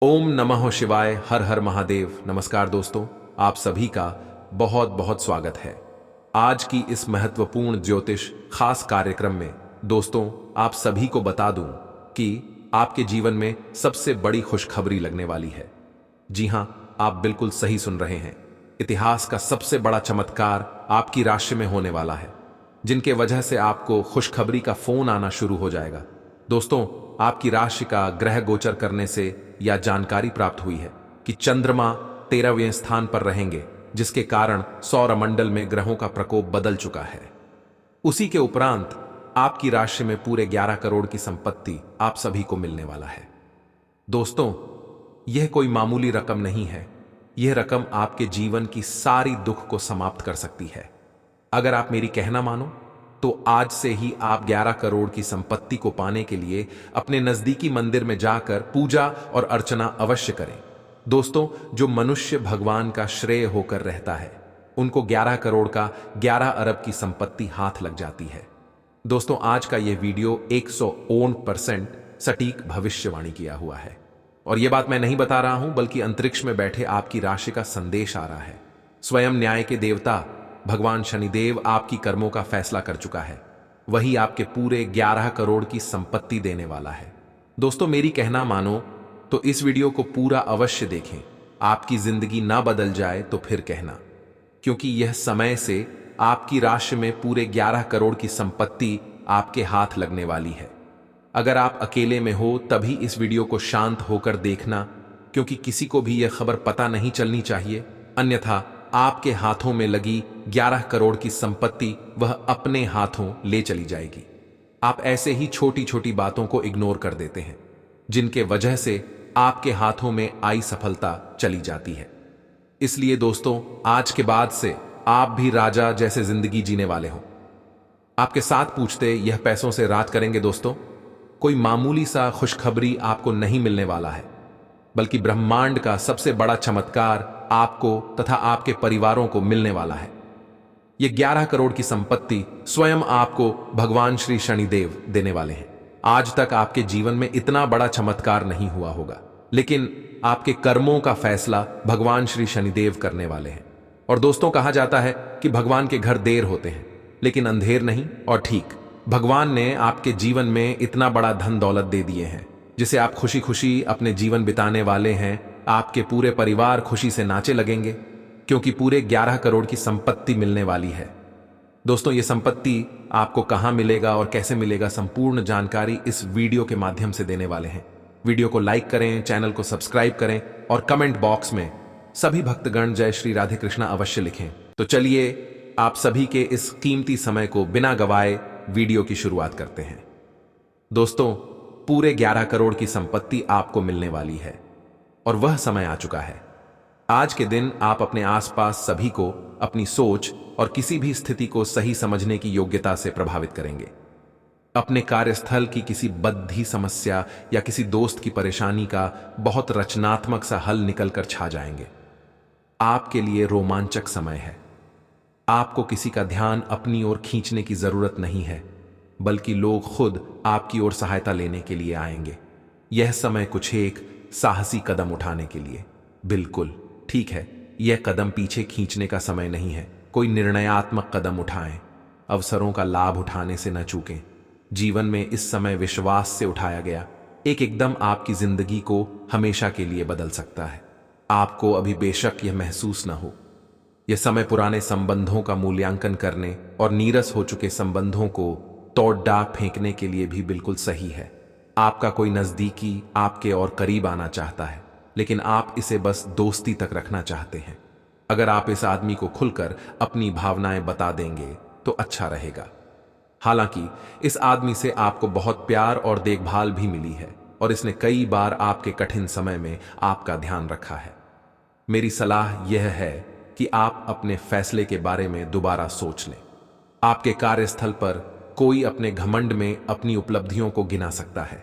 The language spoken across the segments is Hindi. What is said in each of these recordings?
ओम नमः शिवाय। हर हर महादेव। नमस्कार दोस्तों, आप सभी का बहुत बहुत स्वागत है आज की इस महत्वपूर्ण ज्योतिष खास कार्यक्रम में। दोस्तों, आप सभी को बता दूं कि आपके जीवन में सबसे बड़ी खुशखबरी लगने वाली है। जी हां, आप बिल्कुल सही सुन रहे हैं। इतिहास का सबसे बड़ा चमत्कार आपकी राशि में होने वाला है, जिनके वजह से आपको खुशखबरी का फोन आना शुरू हो जाएगा। दोस्तों, आपकी राशि का ग्रह गोचर करने से यह जानकारी प्राप्त हुई है कि चंद्रमा 13वें स्थान पर रहेंगे, जिसके कारण सौरमंडल में ग्रहों का प्रकोप बदल चुका है। उसी के उपरांत आपकी राशि में पूरे 11 करोड़ की संपत्ति आप सभी को मिलने वाला है। दोस्तों, यह कोई मामूली रकम नहीं है। यह रकम आपके जीवन की सारी दुख को समाप्त कर सकती है। अगर आप मेरी कहना मानो तो आज से ही आप 11 करोड़ की संपत्ति को पाने के लिए अपने नजदीकी मंदिर में जाकर पूजा और अर्चना अवश्य करें। दोस्तों, जो मनुष्य भगवान का श्रेय होकर रहता है, उनको 11 करोड़ का 11 अरब की संपत्ति हाथ लग जाती है। दोस्तों, आज का यह वीडियो 101% सटीक भविष्यवाणी किया हुआ है, और यह बात मैं नहीं बता रहा हूं, बल्कि अंतरिक्ष में बैठे आपकी राशि का संदेश आ रहा है। स्वयं न्याय के देवता भगवान शनिदेव आपकी कर्मों का फैसला कर चुका है। वही आपके पूरे 11 करोड़ की संपत्ति देने वाला है। दोस्तों, मेरी कहना मानो तो इस वीडियो को पूरा अवश्य देखें। आपकी जिंदगी ना बदल जाए तो फिर कहना, क्योंकि यह समय से आपकी राशि में पूरे 11 करोड़ की संपत्ति आपके हाथ लगने वाली है। अगर आप अकेले में हो तभी इस वीडियो को शांत होकर देखना, क्योंकि किसी को भी यह खबर पता नहीं चलनी चाहिए, अन्यथा आपके हाथों में लगी 11 करोड़ की संपत्ति वह अपने हाथों ले चली जाएगी। आप ऐसे ही छोटी छोटी बातों को इग्नोर कर देते हैं, जिनके वजह से आपके हाथों में आई सफलता चली जाती है। इसलिए दोस्तों, आज के बाद से आप भी राजा जैसे जिंदगी जीने वाले हो। आपके साथ पूछते यह पैसों से राज करेंगे। दोस्तों, कोई मामूली सा खुशखबरी आपको नहीं मिलने वाला है, बल्कि ब्रह्मांड का सबसे बड़ा चमत्कार आपको तथा आपके परिवारों को मिलने वाला है। यह 11 करोड़ की संपत्ति स्वयं आपको भगवान श्री शनिदेव देने वाले हैं। आज तक आपके जीवन में इतना बड़ा चमत्कार नहीं हुआ होगा, लेकिन आपके कर्मों का फैसला भगवान श्री शनिदेव करने वाले हैं। और दोस्तों, कहा जाता है कि भगवान के घर देर होते हैं, लेकिन अंधेर नहीं। और ठीक, भगवान ने आपके जीवन में इतना बड़ा धन दौलत दे दिए हैं, जिसे आप खुशी खुशी अपने जीवन बिताने वाले हैं। आपके पूरे परिवार खुशी से नाचे लगेंगे, क्योंकि पूरे 11 करोड़ की संपत्ति मिलने वाली है। दोस्तों, ये संपत्ति आपको कहां मिलेगा और कैसे मिलेगा, संपूर्ण जानकारी इस वीडियो के माध्यम से देने वाले हैं। वीडियो को लाइक करें, चैनल को सब्सक्राइब करें, और कमेंट बॉक्स में सभी भक्तगण जय श्री राधे कृष्णा अवश्य लिखें। तो चलिए, आप सभी के इस कीमती समय को बिना गवाए वीडियो की शुरुआत करते हैं। दोस्तों, पूरे 11 करोड़ की संपत्ति आपको मिलने वाली है, और वह समय आ चुका है। आज के दिन आप अपने आसपास सभी को अपनी सोच और किसी भी स्थिति को सही समझने की योग्यता से प्रभावित करेंगे। अपने कार्यस्थल की किसी बद्धी समस्या या किसी दोस्त की परेशानी का बहुत रचनात्मक सा हल निकलकर छा जाएंगे। आपके लिए रोमांचक समय है। आपको किसी का ध्यान अपनी ओर खींचने की जरूरत नहीं है, बल्कि लोग खुद आपकी ओर सहायता लेने के लिए आएंगे। यह समय कुछ एक साहसी कदम उठाने के लिए। बिल्कुल ठीक है, यह कदम पीछे खींचने का समय नहीं है। कोई निर्णयात्मक कदम उठाएं। अवसरों का लाभ उठाने से न चूकें। जीवन में इस समय विश्वास से उठाया गया एक एकदम आपकी जिंदगी को हमेशा के लिए बदल सकता है। आपको अभी बेशक यह महसूस न हो, यह समय पुराने संबंधों का मूल्यांकन करने और नीरस हो चुके संबंधों को तोड़ डाक फेंकने के लिए भी बिल्कुल सही है। आपका कोई नजदीकी आपके और करीब आना चाहता है, लेकिन आप इसे बस दोस्ती तक रखना चाहते हैं। अगर आप इस आदमी को खुलकर अपनी भावनाएं बता देंगे तो अच्छा रहेगा। हालांकि इस आदमी से आपको बहुत प्यार और देखभाल भी मिली है, और इसने कई बार आपके कठिन समय में आपका ध्यान रखा है। मेरी सलाह यह है कि आप अपने फैसले के बारे में दोबारा सोच लें। आपके कार्यस्थल पर कोई अपने घमंड में अपनी उपलब्धियों को गिना सकता है,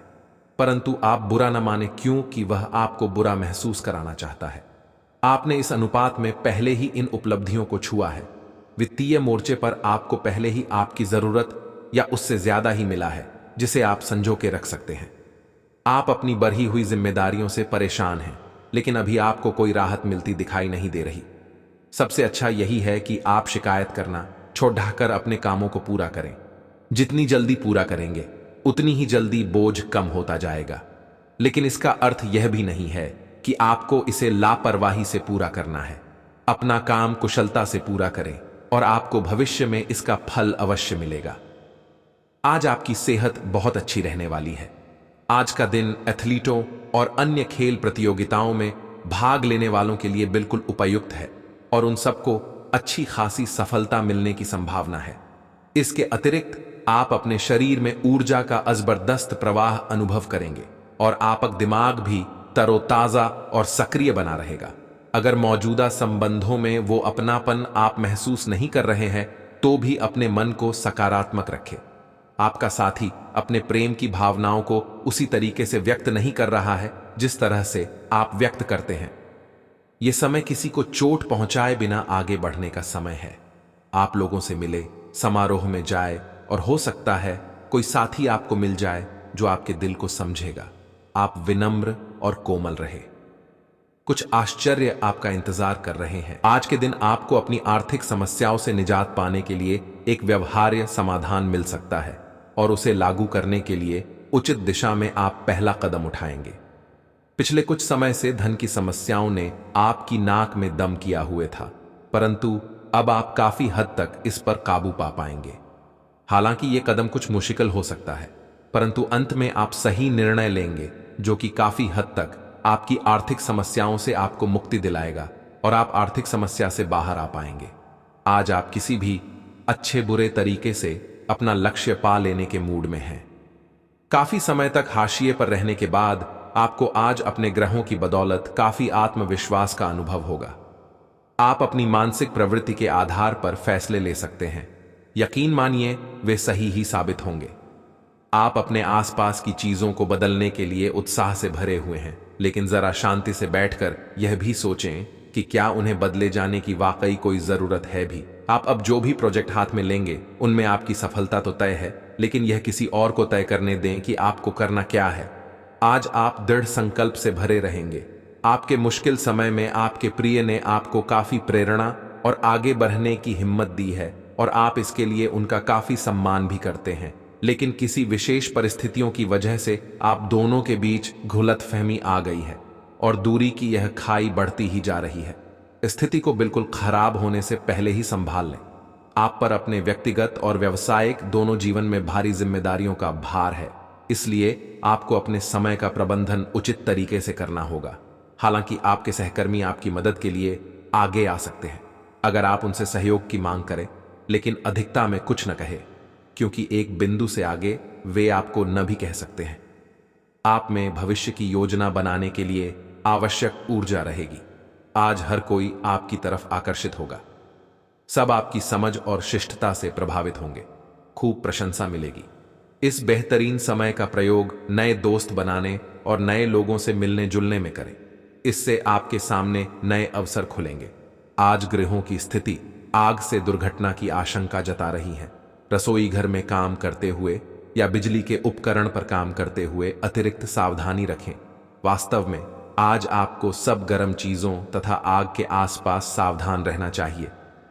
परंतु आप बुरा न माने, क्योंकि वह आपको बुरा महसूस कराना चाहता है। आपने इस अनुपात में पहले ही इन उपलब्धियों को छुआ है। वित्तीय मोर्चे पर आपको पहले ही आपकी जरूरत या उससे ज्यादा ही मिला है, जिसे आप संजो के रख सकते हैं। आप अपनी बढ़ी हुई जिम्मेदारियों से परेशान हैं, लेकिन अभी आपको कोई राहत मिलती दिखाई नहीं दे रही। सबसे अच्छा यही है कि आप शिकायत करना छोड़ अपने कामों को पूरा करें। जितनी जल्दी पूरा करेंगे उतनी ही जल्दी बोझ कम होता जाएगा। लेकिन इसका अर्थ यह भी नहीं है कि आपको इसे लापरवाही से पूरा करना है। अपना काम कुशलता से पूरा करें और आपको भविष्य में इसका फल अवश्य मिलेगा। आज आपकी सेहत बहुत अच्छी रहने वाली है। आज का दिन एथलीटों और अन्य खेल प्रतियोगिताओं में भाग लेने वालों के लिए बिल्कुल उपयुक्त है और उन सबको अच्छी खासी सफलता मिलने की संभावना है। इसके अतिरिक्त आप अपने शरीर में ऊर्जा का जबरदस्त प्रवाह अनुभव करेंगे और आपका दिमाग भी तरोताजा और सक्रिय बना रहेगा। अगर मौजूदा संबंधों में वो अपनापन आप महसूस नहीं कर रहे हैं तो भी अपने मन को सकारात्मक रखें। आपका साथी अपने प्रेम की भावनाओं को उसी तरीके से व्यक्त नहीं कर रहा है जिस तरह से आप व्यक्त करते हैं। यह समय किसी को चोट पहुंचाए बिना आगे बढ़ने का समय है। आप लोगों से मिले, समारोह में जाए और हो सकता है कोई साथी आपको मिल जाए जो आपके दिल को समझेगा। आप विनम्र और कोमल रहे। कुछ आश्चर्य आपका इंतजार कर रहे हैं। आज के दिन आपको अपनी आर्थिक समस्याओं से निजात पाने के लिए एक व्यवहार्य समाधान मिल सकता है और उसे लागू करने के लिए उचित दिशा में आप पहला कदम उठाएंगे। पिछले कुछ समय से धन की समस्याओं ने आपकी नाक में दम किया हुए था, परंतु अब आप काफी हद तक इस पर काबू पा पाएंगे। हालांकि यह कदम कुछ मुश्किल हो सकता है, परंतु अंत में आप सही निर्णय लेंगे जो कि काफी हद तक आपकी आर्थिक समस्याओं से आपको मुक्ति दिलाएगा और आप आर्थिक समस्या से बाहर आ पाएंगे। आज आप किसी भी अच्छे बुरे तरीके से अपना लक्ष्य पा लेने के मूड में हैं। काफी समय तक हाशिए पर रहने के बाद आपको आज अपने ग्रहों की बदौलत काफी आत्मविश्वास का अनुभव होगा। आप अपनी मानसिक प्रवृत्ति के आधार पर फैसले ले सकते हैं। यकीन मानिए वे सही ही साबित होंगे। आप अपने आसपास की चीजों को बदलने के लिए उत्साह से भरे हुए हैं, लेकिन जरा शांति से बैठकर यह भी सोचें कि क्या उन्हें बदले जाने की वाकई कोई जरूरत है भी। आप अब जो भी प्रोजेक्ट हाथ में लेंगे उनमें आपकी सफलता तो तय है, लेकिन यह किसी और को तय करने दें कि आपको करना क्या है। आज आप दृढ़ संकल्प से भरे रहेंगे। आपके मुश्किल समय में आपके प्रिय ने आपको काफी प्रेरणा और आगे बढ़ने की हिम्मत दी है और आप इसके लिए उनका काफी सम्मान भी करते हैं। लेकिन किसी विशेष परिस्थितियों की वजह से आप दोनों के बीच गलतफहमी आ गई है और दूरी की यह खाई बढ़ती ही जा रही है। स्थिति को बिल्कुल खराब होने से पहले ही संभाल लें। आप पर अपने व्यक्तिगत और व्यावसायिक दोनों जीवन में भारी जिम्मेदारियों का भार है, इसलिए आपको अपने समय का प्रबंधन उचित तरीके से करना होगा। हालांकि आपके सहकर्मी आपकी मदद के लिए आगे आ सकते हैं अगर आप उनसे सहयोग की मांग करें, लेकिन अधिकता में कुछ न कहे, क्योंकि एक बिंदु से आगे वे आपको न भी कह सकते हैं। आप में भविष्य की योजना बनाने के लिए आवश्यक ऊर्जा रहेगी। आज हर कोई आपकी तरफ आकर्षित होगा। सब आपकी समझ और शिष्टता से प्रभावित होंगे। खूब प्रशंसा मिलेगी। इस बेहतरीन समय का प्रयोग नए दोस्त बनाने और नए लोगों से मिलने जुलने में करें। इससे आपके सामने नए अवसर खुलेंगे। आज गृहों की स्थिति आग से दुर्घटना की आशंका जता रही है। रसोई घर में काम करते हुए या बिजली के उपकरण पर काम करते हुए अतिरिक्त सावधानी रखें। वास्तव में आज आपको सब गर्म चीजों तथा आग के आसपास सावधान रहना चाहिए।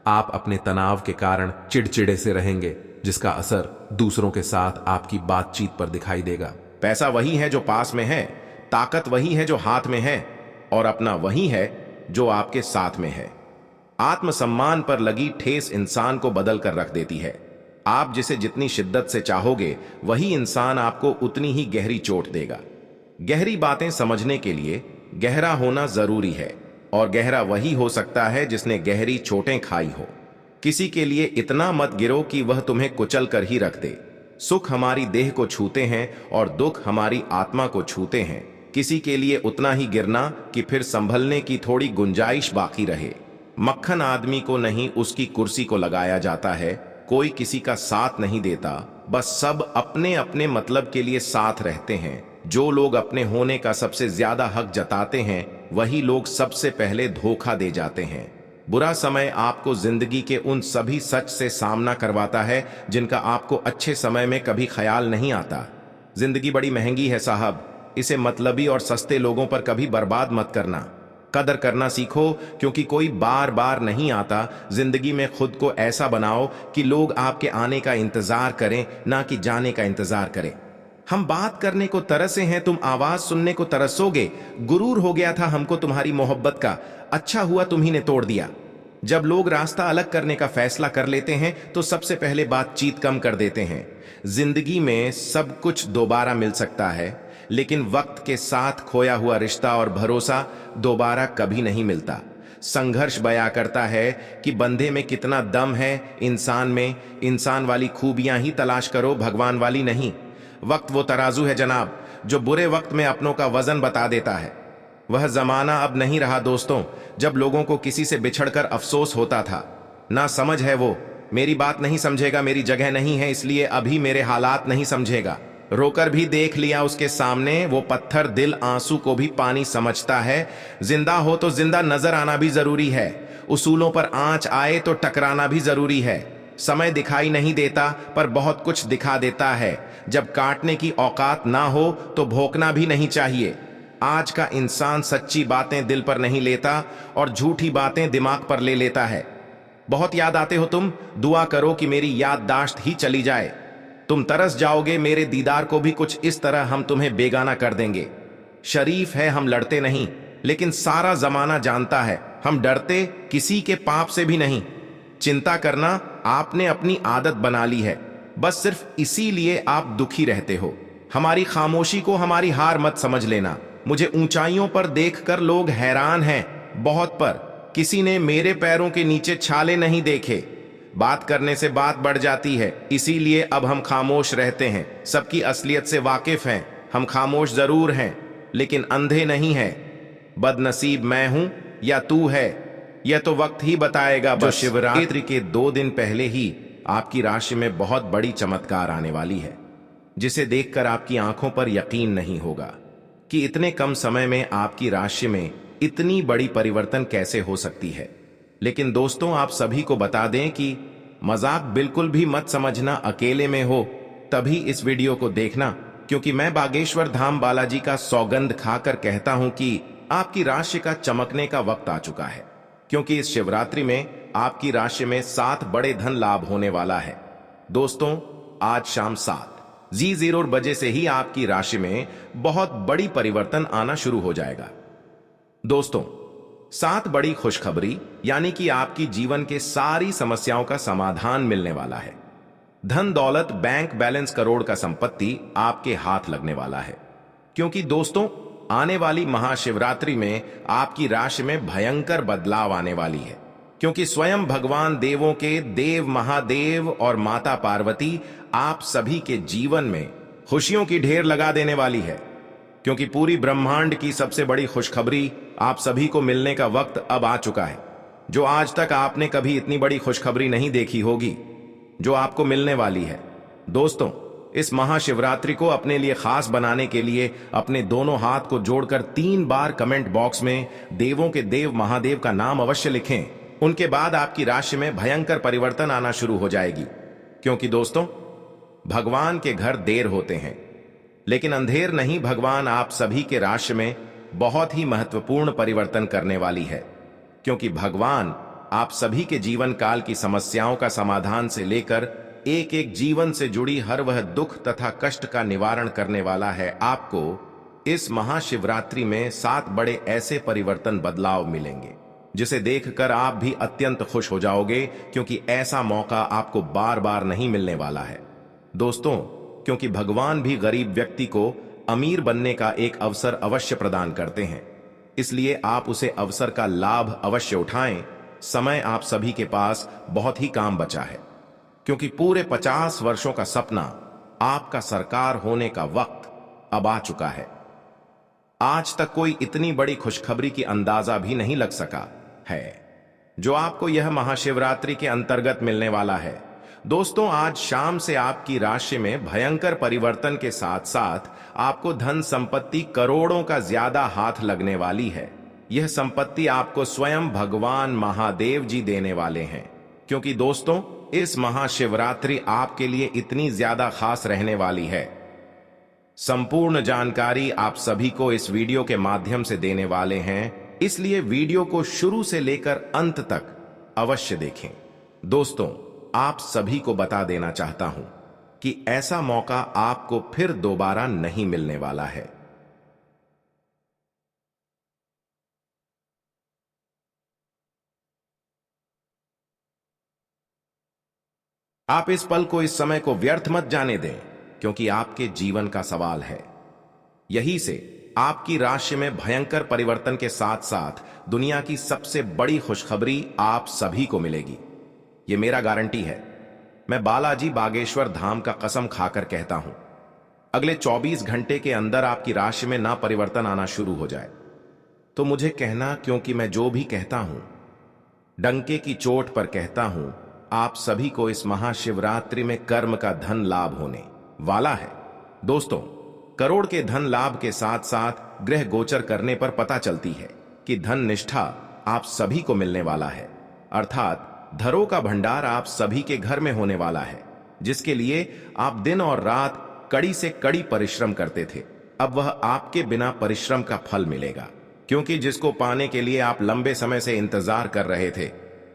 आप अपने तनाव के कारण चिड़चिड़े से रहेंगे, जिसका असर दूसरों के साथ आपकी बातचीत पर दिखाई देगा। पैसा वही है जो पास में है, ताकत वही है जो हाथ में है, और अपना वही है जो आपके साथ में है। आत्मसम्मान पर लगी ठेस इंसान को बदल कर रख देती है। आप जिसे जितनी शिद्दत से चाहोगे वही इंसान आपको उतनी ही गहरी चोट देगा। गहरी बातें समझने के लिए गहरा होना जरूरी है, और गहरा वही हो सकता है जिसने गहरी चोटें खाई हो। किसी के लिए इतना मत गिरो कि वह तुम्हें कुचल कर ही रख दे। सुख हमारी देह को छूते हैं और दुख हमारी आत्मा को छूते हैं। किसी के लिए उतना ही गिरना कि फिर संभलने की थोड़ी गुंजाइश बाकी रहे। मक्खन आदमी को नहीं, उसकी कुर्सी को लगाया जाता है। कोई किसी का साथ नहीं देता, बस सब अपने अपने मतलब के लिए साथ रहते हैं। जो लोग अपने होने का सबसे ज्यादा हक जताते हैं वही लोग सबसे पहले धोखा दे जाते हैं। बुरा समय आपको जिंदगी के उन सभी सच से सामना करवाता है जिनका आपको अच्छे समय में कभी ख्याल नहीं आता। जिंदगी बड़ी महंगी है साहब, इसे मतलबी और सस्ते लोगों पर कभी बर्बाद मत करना। कदर करना सीखो, क्योंकि कोई बार बार नहीं आता। जिंदगी में खुद को ऐसा बनाओ कि लोग आपके आने का इंतजार करें, ना कि जाने का इंतजार करें। हम बात करने को तरसे हैं, तुम आवाज सुनने को तरसोगे। गुरूर हो गया था हमको तुम्हारी मोहब्बत का, अच्छा हुआ तुम्ही ने तोड़ दिया। जब लोग रास्ता अलग करने का फैसला कर लेते हैं तो सबसे पहले बातचीत कम कर देते हैं। जिंदगी में सब कुछ दोबारा मिल सकता है, लेकिन वक्त के साथ खोया हुआ रिश्ता और भरोसा दोबारा कभी नहीं मिलता। संघर्ष बयां करता है कि बंदे में कितना दम है, इंसान में। इंसान वाली खूबियां ही तलाश करो, भगवान वाली नहीं। वक्त वो तराजू है जनाब, जो बुरे वक्त में अपनों का वजन बता देता है। वह जमाना अब नहीं रहा दोस्तों, जब लोगों को किसी से बिछड़कर अफसोस होता था। ना समझ है वो, मेरी बात नहीं समझेगा, मेरी जगह नहीं है इसलिए अभी मेरे हालात नहीं समझेगा। रोकर भी देख लिया उसके सामने, वो पत्थर दिल आंसू को भी पानी समझता है। जिंदा हो तो जिंदा नजर आना भी जरूरी है, उसूलों पर आंच आए तो टकराना भी जरूरी है। समय दिखाई नहीं देता पर बहुत कुछ दिखा देता है। जब काटने की औकात ना हो तो भोंकना भी नहीं चाहिए। आज का इंसान सच्ची बातें दिल पर नहीं लेता और झूठी बातें दिमाग पर ले लेता है। बहुत याद आते हो तुम, दुआ करो कि मेरी याददाश्त ही चली जाए। तुम तरस जाओगे मेरे दीदार को भी, कुछ इस तरह हम तुम्हें बेगाना कर देंगे। शरीफ है हम लड़ते नहीं, लेकिन सारा जमाना जानता है हम डरते किसी के पाप से भी नहीं। चिंता करना आपने अपनी आदत बना ली है, बस सिर्फ इसीलिए आप दुखी रहते हो। हमारी खामोशी को हमारी हार मत समझ लेना। मुझे ऊंचाइयों पर देखकर लोग हैरान हैं, बहुत, पर किसी ने मेरे पैरों के नीचे छाले नहीं देखे। बात करने से बात बढ़ जाती है, इसीलिए अब हम खामोश रहते हैं। सबकी असलियत से वाकिफ हैं, हम खामोश जरूर हैं लेकिन अंधे नहीं हैं। बदनसीब मैं हूं या तू है, यह तो वक्त ही बताएगा। बस शिवरात्रि के 2 दिन पहले ही आपकी राशि में बहुत बड़ी चमत्कार आने वाली है, जिसे देखकर आपकी आंखों पर यकीन नहीं होगा कि इतने कम समय में आपकी राशि में इतनी बड़ी परिवर्तन कैसे हो सकती है। लेकिन दोस्तों, आप सभी को बता दें कि मजाक बिल्कुल भी मत समझना। अकेले में हो तभी इस वीडियो को देखना, क्योंकि मैं बागेश्वर धाम बालाजी का सौगंध खाकर कहता हूं कि आपकी राशि का चमकने का वक्त आ चुका है। क्योंकि इस शिवरात्रि में आपकी राशि में 7 बड़े धन लाभ होने वाला है। दोस्तों, आज शाम 7:00 बजे से ही आपकी राशि में बहुत बड़ी परिवर्तन आना शुरू हो जाएगा। दोस्तों, 7 बड़ी खुशखबरी, यानी कि आपकी जीवन के सारी समस्याओं का समाधान मिलने वाला है। धन दौलत, बैंक बैलेंस, करोड़ का संपत्ति आपके हाथ लगने वाला है। क्योंकि दोस्तों, आने वाली महाशिवरात्रि में आपकी राशि में भयंकर बदलाव आने वाली है। क्योंकि स्वयं भगवान देवों के देव महादेव और माता पार्वती आप सभी के जीवन में खुशियों की ढेर लगा देने वाली है। क्योंकि पूरी ब्रह्मांड की सबसे बड़ी खुशखबरी आप सभी को मिलने का वक्त अब आ चुका है। जो आज तक आपने कभी इतनी बड़ी खुशखबरी नहीं देखी होगी, जो आपको मिलने वाली है। दोस्तों, इस महाशिवरात्रि को अपने लिए खास बनाने के लिए अपने दोनों हाथ को जोड़कर 3 बार कमेंट बॉक्स में देवों के देव महादेव का नाम अवश्य लिखें। उनके बाद आपकी राशि में भयंकर परिवर्तन आना शुरू हो जाएगी। क्योंकि दोस्तों, भगवान के घर देर होते हैं लेकिन अंधेर नहीं। भगवान आप सभी के राशि में बहुत ही महत्वपूर्ण परिवर्तन करने वाली है। क्योंकि भगवान आप सभी के जीवन काल की समस्याओं का समाधान से लेकर एक एक जीवन से जुड़ी हर वह दुख तथा कष्ट का निवारण करने वाला है। आपको इस महाशिवरात्रि में 7 बड़े ऐसे परिवर्तन बदलाव मिलेंगे जिसे देखकर आप भी अत्यंत खुश हो जाओगे, क्योंकि ऐसा मौका आपको बार बार नहीं मिलने वाला है। दोस्तों, क्योंकि भगवान भी गरीब व्यक्ति को अमीर बनने का एक अवसर अवश्य प्रदान करते हैं, इसलिए आप उसे अवसर का लाभ अवश्य उठाएं। समय आप सभी के पास बहुत ही काम बचा है, क्योंकि पूरे 50 वर्षों का सपना आपका सरकार होने का वक्त अब आ चुका है। आज तक कोई इतनी बड़ी खुशखबरी की अंदाजा भी नहीं लग सका है जो आपको यह महाशिवरात्रि के अंतर्गत मिलने वाला है। दोस्तों, आज शाम से आपकी राशि में भयंकर परिवर्तन के साथ साथ आपको धन संपत्ति करोड़ों का ज्यादा हाथ लगने वाली है। यह संपत्ति आपको स्वयं भगवान महादेव जी देने वाले हैं। क्योंकि दोस्तों, इस महाशिवरात्रि आपके लिए इतनी ज्यादा खास रहने वाली है संपूर्ण जानकारी आप सभी को इस वीडियो के माध्यम से देने वाले हैं, इसलिए वीडियो को शुरू से लेकर अंत तक अवश्य देखें। दोस्तों, आप सभी को बता देना चाहता हूं कि ऐसा मौका आपको फिर दोबारा नहीं मिलने वाला है। आप इस पल को, इस समय को व्यर्थ मत जाने दें, क्योंकि आपके जीवन का सवाल है। यही से आपकी राशि में भयंकर परिवर्तन के साथ साथ दुनिया की सबसे बड़ी खुशखबरी आप सभी को मिलेगी। यह मेरा गारंटी है। मैं बालाजी बागेश्वर धाम का कसम खाकर कहता हूं, अगले 24 घंटे के अंदर आपकी राशि में ना परिवर्तन आना शुरू हो जाए तो मुझे कहना, क्योंकि मैं जो भी कहता हूं डंके की चोट पर कहता हूं। आप सभी को इस महाशिवरात्रि में कर्म का धन लाभ होने वाला है। दोस्तों, करोड़ के धन लाभ के साथ साथ ग्रह गोचर करने पर पता चलती है कि धन निष्ठा आप सभी को मिलने वाला है, अर्थात धरों का भंडार आप सभी के घर में होने वाला है, जिसके लिए आप दिन और रात कड़ी से कड़ी परिश्रम करते थे। अब वह आपके बिना परिश्रम का फल मिलेगा, क्योंकि जिसको पाने के लिए आप लंबे समय से इंतजार कर रहे थे,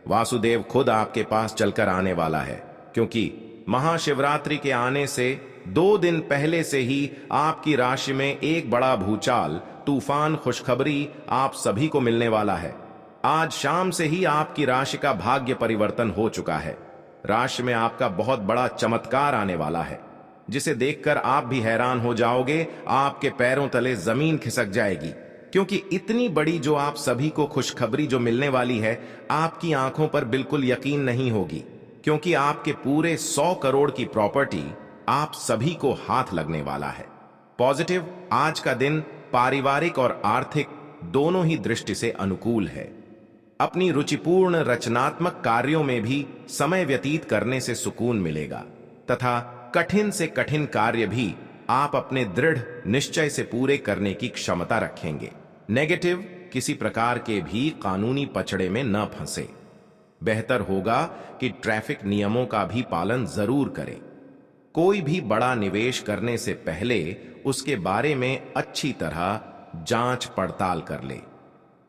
वासुदेव खुद आपके पास चलकर आने वाला है। क्योंकि महाशिवरात्रि के आने से 2 दिन पहले से ही आपकी राशि में एक बड़ा भूचाल, तूफान खुशखबरी आप सभी को मिलने वाला है। आज शाम से ही आपकी राशि का भाग्य परिवर्तन हो चुका है। राशि में आपका बहुत बड़ा चमत्कार आने वाला है, जिसे देखकर आप भी हैरान हो जाओगे। आपके पैरों तले जमीन खिसक जाएगी, क्योंकि इतनी बड़ी जो आप सभी को खुशखबरी जो मिलने वाली है, आपकी आंखों पर बिल्कुल यकीन नहीं होगी, क्योंकि आपके पूरे 100 करोड़ की प्रॉपर्टी आप सभी को हाथ लगने वाला है। पॉजिटिव, आज का दिन पारिवारिक और आर्थिक दोनों ही दृष्टि से अनुकूल है। अपनी रुचिपूर्ण रचनात्मक कार्यों में भी समय व्यतीत करने से सुकून मिलेगा तथा कठिन से कठिन कार्य भी आप अपने दृढ़ निश्चय से पूरे करने की क्षमता रखेंगे। नेगेटिव, किसी प्रकार के भी कानूनी पचड़े में न फंसे। बेहतर होगा कि ट्रैफिक नियमों का भी पालन जरूर करें। कोई भी बड़ा निवेश करने से पहले उसके बारे में अच्छी तरह जांच पड़ताल कर ले।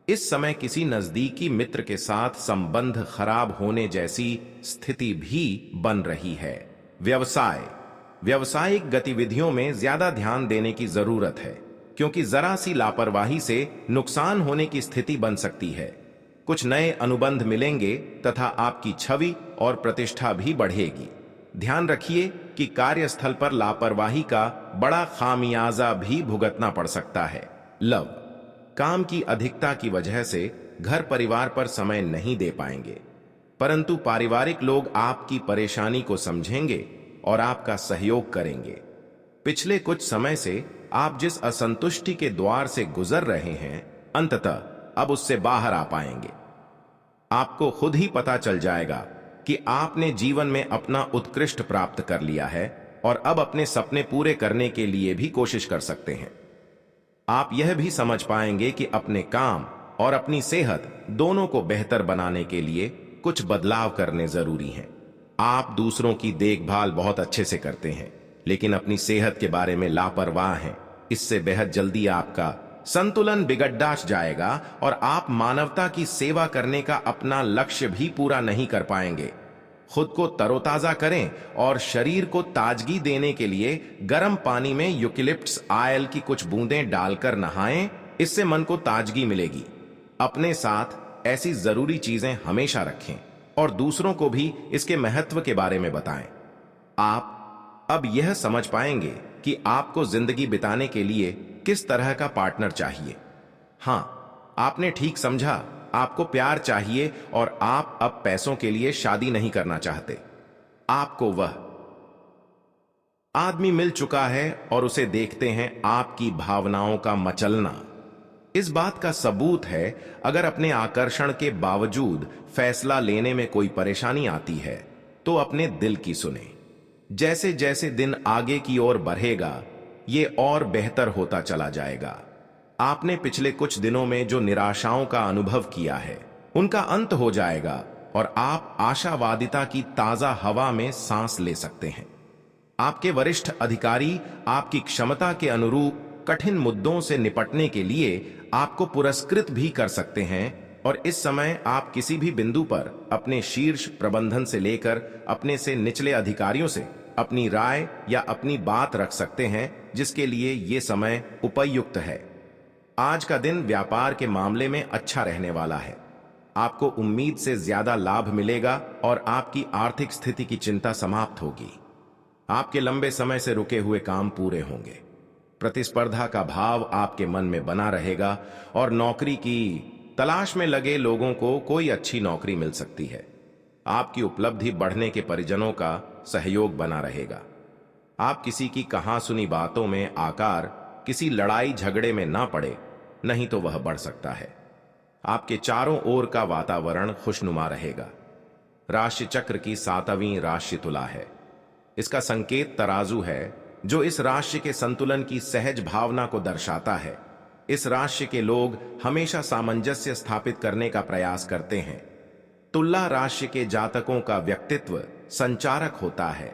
इस समय किसी नजदीकी मित्र के साथ संबंध खराब होने जैसी स्थिति भी बन रही है। व्यवसाय, व्यावसायिक गतिविधियों में ज्यादा ध्यान देने की जरूरत है, क्योंकि जरा सी लापरवाही से नुकसान होने की स्थिति बन सकती है। कुछ नए अनुबंध मिलेंगे तथा आपकी छवि और प्रतिष्ठा भी बढ़ेगी। ध्यान रखिए कि कार्यस्थल पर लापरवाही का बड़ा खामियाजा भी भुगतना पड़ सकता है। लव, काम की अधिकता की वजह से घर परिवार पर समय नहीं दे पाएंगे, परंतु पारिवारिक लोग आपकी परेशानी को समझेंगे और आपका सहयोग करेंगे। पिछले कुछ समय से आप जिस असंतुष्टि के द्वार से गुजर रहे हैं, अंततः अब उससे बाहर आ पाएंगे। आपको खुद ही पता चल जाएगा कि आपने जीवन में अपना उत्कृष्ट प्राप्त कर लिया है और अब अपने सपने पूरे करने के लिए भी कोशिश कर सकते हैं। आप यह भी समझ पाएंगे कि अपने काम और अपनी सेहत दोनों को बेहतर बनाने के लिए कुछ बदलाव करने जरूरी हैं। आप दूसरों की देखभाल बहुत अच्छे से करते हैं, लेकिन अपनी सेहत के बारे में लापरवाह हैं। इससे बेहद जल्दी आपका संतुलन बिगड़ जाएगा और आप मानवता की सेवा करने का अपना लक्ष्य भी पूरा नहीं कर पाएंगे। खुद को तरोताजा करें और शरीर को ताजगी देने के लिए गर्म पानी में यूकेलिप्टस ऑयल की कुछ बूंदें डालकर नहाएं। इससे मन को ताजगी मिलेगी। अपने साथ ऐसी जरूरी चीजें हमेशा रखें और दूसरों को भी इसके महत्व के बारे में बताएं। आप अब यह समझ पाएंगे कि आपको जिंदगी बिताने के लिए किस तरह का पार्टनर चाहिए। हां, आपने ठीक समझा, आपको प्यार चाहिए और आप अब पैसों के लिए शादी नहीं करना चाहते। आपको वह आदमी मिल चुका है और उसे देखते हैं आपकी भावनाओं का मचलना। इस बात का सबूत है, अगर अपने आकर्षण के बावजूद फैसला लेने में कोई परेशानी आती है तो अपने दिल की सुने। जैसे जैसे दिन आगे की ओर बढ़ेगा, ये और बेहतर होता चला जाएगा। आपने पिछले कुछ दिनों में जो निराशाओं का अनुभव किया है, उनका अंत हो जाएगा और आप आशावादिता की ताजा हवा में सांस ले सकते हैं। आपके वरिष्ठ अधिकारी आपकी क्षमता के अनुरूप कठिन मुद्दों से निपटने के लिए आपको पुरस्कृत भी कर सकते हैं और इस समय आप किसी भी बिंदु पर अपने शीर्ष प्रबंधन से लेकर अपने से निचले अधिकारियों से अपनी राय या अपनी बात रख सकते हैं, जिसके लिए ये समय उपयुक्त है। आज का दिन व्यापार के मामले में अच्छा रहने वाला है। आपको उम्मीद से ज्यादा लाभ मिलेगा और आपकी आर्थिक स्थिति की चिंता समाप्त होगी। आपके लंबे समय से रुके हुए काम पूरे होंगे। प्रतिस्पर्धा का भाव आपके मन में बना रहेगा और नौकरी की तलाश में लगे लोगों को कोई अच्छी नौकरी मिल सकती है। आपकी उपलब्धि बढ़ने के परिजनों का सहयोग बना रहेगा। आप किसी की कहा सुनी बातों में आकर किसी लड़ाई झगड़े में ना पड़े, नहीं तो वह बढ़ सकता है। आपके चारों ओर का वातावरण खुशनुमा रहेगा। राशि चक्र की 7वीं राशि तुला है। इसका संकेत तराजू है, जो इस राशि के संतुलन की सहज भावना को दर्शाता है। इस राशि के लोग हमेशा सामंजस्य स्थापित करने का प्रयास करते हैं। तुला राशि के जातकों का व्यक्तित्व संचारक होता है।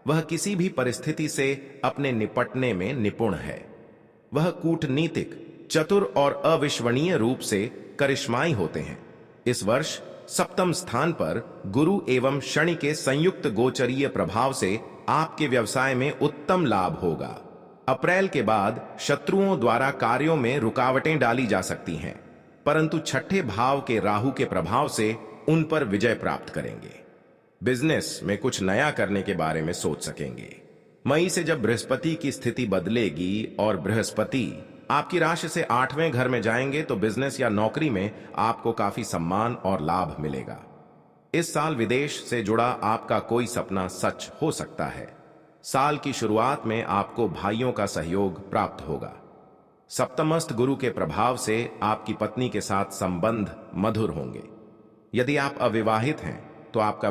वह किसी भी परिस्थिति से अपने निपटने में निपुण है। वह कूटनीतिक, चतुर और अविश्वसनीय रूप से करिश्माई होते हैं। इस वर्ष 7वें स्थान पर गुरु एवं शनि के संयुक्त गोचरीय प्रभाव से आपके व्यवसाय में उत्तम लाभ होगा। अप्रैल के बाद शत्रुओं द्वारा कार्यों में रुकावटें डाली जा सकती हैं, परंतु छठे भाव के राहु के प्रभाव से उन पर विजय प्राप्त करेंगे। बिजनेस में कुछ नया करने के बारे में सोच सकेंगे। मई से जब बृहस्पति की स्थिति बदलेगी और बृहस्पति आपकी राशि से 8वें घर में जाएंगे, तो बिजनेस या नौकरी में आपको काफी सम्मान और लाभ मिलेगा। इस साल विदेश से जुड़ा आपका कोई सपना सच हो सकता है। साल की शुरुआत में आपको भाइयों का सहयोग प्राप्त होगा। सप्तमस्थ गुरु के प्रभाव से आपकी पत्नी के साथ संबंध मधुर होंगे। यदि आप अविवाहित हैं तो आपका